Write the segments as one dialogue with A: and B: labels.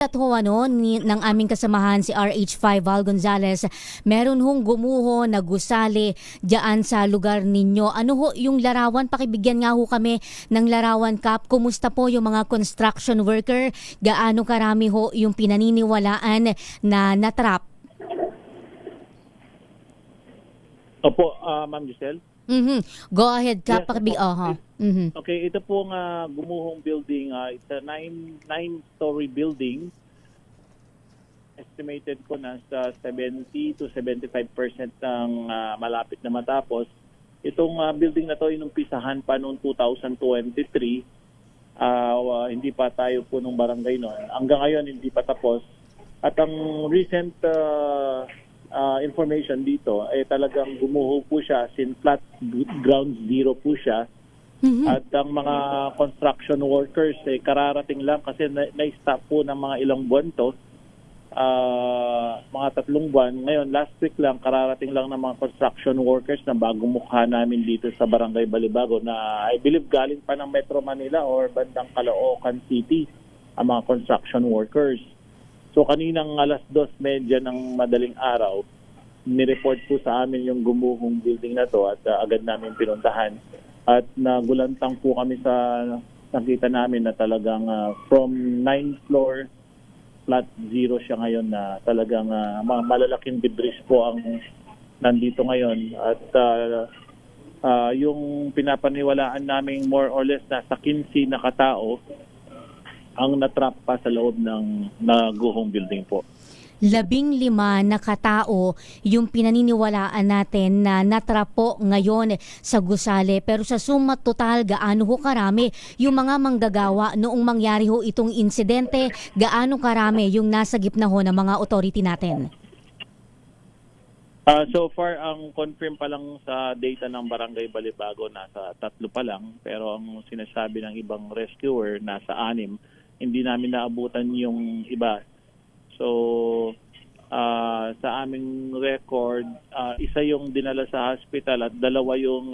A: At ho, ng aming kasamahan si RH5 Val Gonzales, meron hong gumuho na gusali diyan sa lugar ninyo. Ano ho yung larawan? Pakibigyan nga ho kami ng larawan, Kap. Kumusta po yung mga construction worker? Gaano karami ho yung pinaniniwalaan na natrap?
B: Opo, Ma'am Giselle.
A: Go ahead, Kap.
B: Yes, opo.
A: Okay.
B: Ito po ang gumuhong building. It's a nine-story building. Estimated ko nasa 70 to 75% ang malapit na matapos. Itong building na to inumpisahan pa noong 2023. Hindi pa tayo po nung barangay noon. Hanggang ngayon hindi pa tapos. At ang recent information dito ay talagang gumuho po siya, sin flat ground zero po siya. At ang mga construction workers kararating lang kasi na-stop po ng mga ilang buwan to. Mga 3 buwan. Ngayon, last week lang, kararating lang ng mga construction workers na bagong mukha namin dito sa Barangay Balibago na I believe galing pa ng Metro Manila or bandang Caloocan City ang mga construction workers. So kaninang alas 2:30 ng madaling araw, nireport po sa amin yung gumuhong building na to at agad namin pinuntahan. At nagulantang po kami sa nakita namin na talagang from 9th floor flat zero siya ngayon na talagang malalaking debris po ang nandito ngayon. At yung pinapaniwalaan namin more or less nasa 15 na katao ang natrap pa sa loob ng naguhong building po.
A: 15 na katao yung pinaniniwalaan natin na natrapo ngayon sa gusali. Pero sa suma total, gaano ho karami yung mga manggagawa noong mangyari ho itong insidente? Gaano karami yung nasa gitna ho ng mga authority natin?
B: So far, ang confirm pa lang sa data ng Barangay Balibago, nasa 3 pa lang. Pero ang sinasabi ng ibang rescuer, nasa 6. Hindi namin naabutan yung iba. So, sa aming record, isa yung dinala sa hospital at 2 yung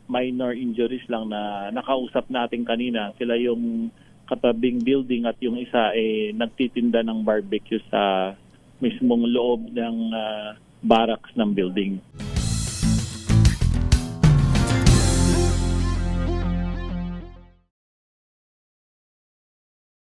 B: minor injuries lang na nakausap natin kanina. Sila yung katabing building at yung isa nagtitinda ng barbecue sa mismong loob ng barracks ng building.